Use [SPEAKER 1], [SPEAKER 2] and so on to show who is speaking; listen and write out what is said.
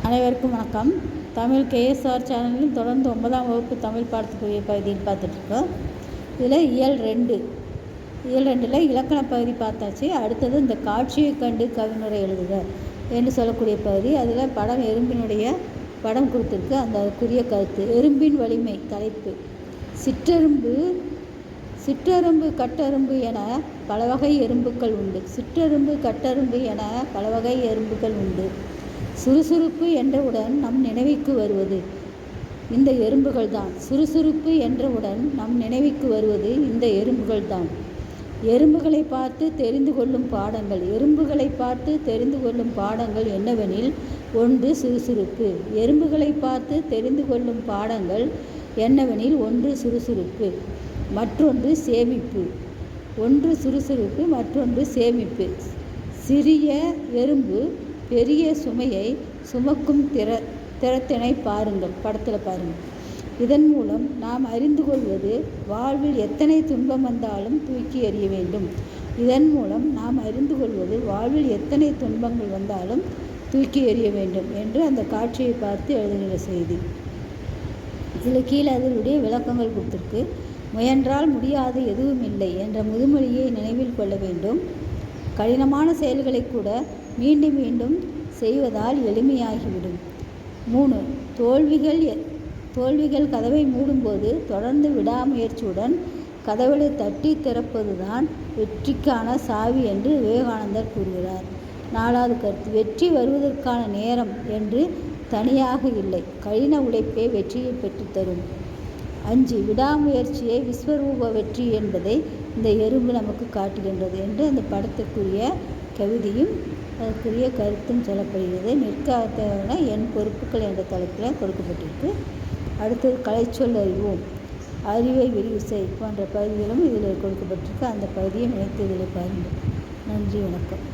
[SPEAKER 1] அனைவருக்கும் வணக்கம். தமிழ் கேஎஸ்ஆர் சேனலில் தொடர்ந்து 9ஆம் வகுப்பு தமிழ் பாடத்துக்குரிய பகுதியில் பார்த்துட்ருக்கோம். இதில் இயல் 2 இலக்கண பகுதி பார்த்தாச்சு. அடுத்தது இந்த காட்சியை கண்டு கவினுரை எழுதுக என்று சொல்லக்கூடிய பகுதி. அதில் படம் எறும்பினுடைய படம் கொடுத்துருக்கு. அந்த அதுக்குரிய கருத்து எறும்பின் வலிமை. தலைப்பு சிற்றெறும்பு கட்டெறும்பு என பல வகை எறும்புகள் உண்டு. சிற்றெறும்பு கட்டெறும்பு என பல வகை எறும்புகள் உண்டு. சுறுசுறுப்பு என்றவுடன் நம் நினைவுக்கு வருவது இந்த எறும்புகள் தான். சுறுசுறுப்பு என்றவுடன் நம் நினைவுக்கு வருவது இந்த எறும்புகள் தான். எறும்புகளை பார்த்து தெரிந்து கொள்ளும் பாடங்கள் என்னவெனில், ஒன்று சுறுசுறுப்பு. எறும்புகளை பார்த்து தெரிந்து கொள்ளும் பாடங்கள் என்னவெனில், ஒன்று சுறுசுறுப்பு, மற்றொன்று சேமிப்பு. ஒன்று சுறுசுறுப்பு, மற்றொன்று சேமிப்பு. சிறிய எறும்பு பெரிய சுமையை சுமக்கும் திறத்தினை பாருங்கள். படத்தில் பாருங்கள். இதன் மூலம் நாம் அறிந்து கொள்வது வாழ்வில் எத்தனை துன்பம் வந்தாலும் தூக்கி எறிய வேண்டும். இதன் மூலம் நாம் அறிந்து கொள்வது வாழ்வில் எத்தனை துன்பங்கள் வந்தாலும் தூக்கி எறிய வேண்டும் என்று அந்த காட்சியை பார்த்து எழுதுகிற செய்தி. இதில் கீழே அதனுடைய விளக்கங்கள் கொடுத்துருக்கு. முயன்றால் முடியாது எதுவும் இல்லை என்ற முதுமொழியை நினைவில் கொள்ள வேண்டும். கடினமான செயல்களை கூட மீண்டும் மீண்டும் செய்வதால் எளிமையாகிவிடும். 3. தோல்விகள் கதவை மூடும்போது தொடர்ந்து விடாமுயற்சியுடன் கதவுகளை தட்டி திறப்பதுதான் வெற்றிக்கான சாவி என்று விவேகானந்தர் கூறுகிறார். 4வது கருத்து வெற்றி வருவதற்கான நேரம் என்று தனியாக இல்லை. கடின உழைப்பே வெற்றியை பெற்றுத்தரும். 5. விடாமுயற்சியை விஸ்வரூப வெற்றி என்பதை இந்த எறும்பு நமக்கு காட்டுகின்றது என்று அந்த படத்திற்குரிய கவிதையும் அதற்குரிய கருத்தும் சொல்லப்படுகிறது. நிற்காத என் பொறுப்புகள் என்ற தலைப்பில் கொடுக்கப்பட்டிருக்கு. அடுத்தது கலைச்சொல் அறிவோம், அறிவை விரிவு செய் போன்ற பகுதிகளும் இதில் கொடுக்கப்பட்டிருக்கு. அந்த பகுதியை நினைத்து இதில் பாருங்கள். நன்றி, வணக்கம்.